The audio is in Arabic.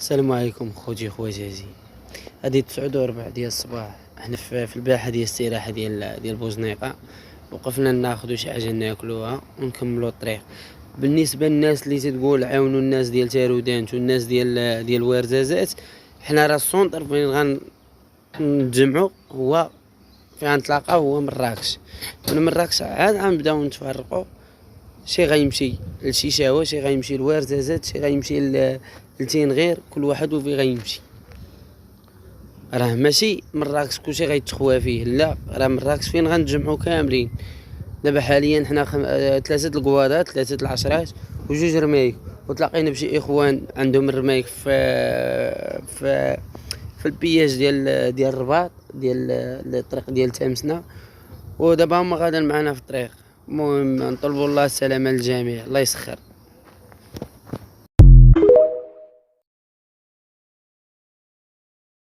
السلام عليكم خوتي خواتاتي. هادي 9:15 ديال الصباح، حنا في الباحه ديال الاستراحه ديال بوزنيقه. وقفنا ناخذوا شي حاجه ناكلوها ونكملوا الطريق. بالنسبه للناس اللي تتقول عاونوا الناس ديال تارودانت والناس ديال ورزازات، حنا راه السونتر فين غنتجمعوا هو فين غنتلاقاو هو مراكش. من مراكش عاد غنبداو نتفرقوا، شي غيمشي لشيشاوه، شي غيمشي لورزازات، شي غيمشي لتينغير، كل واحد وفين غيمشي. راه ماشي مراكش كلشي غيتخوى فيه، لا، راه مراكش فين غنتجمعوا كاملين. دابا حاليا حنا 3 القوادات، 3 العشرات وجوج رمايك، وتلاقينا بشي اخوان عندهم الرمايك في في البياج ديال الرباط ديال الطريق ديال تامسنا. ودابا هما غادا معنا في الطريق. المهم نطلبوا الله السلامه للجميع، الله يسخر.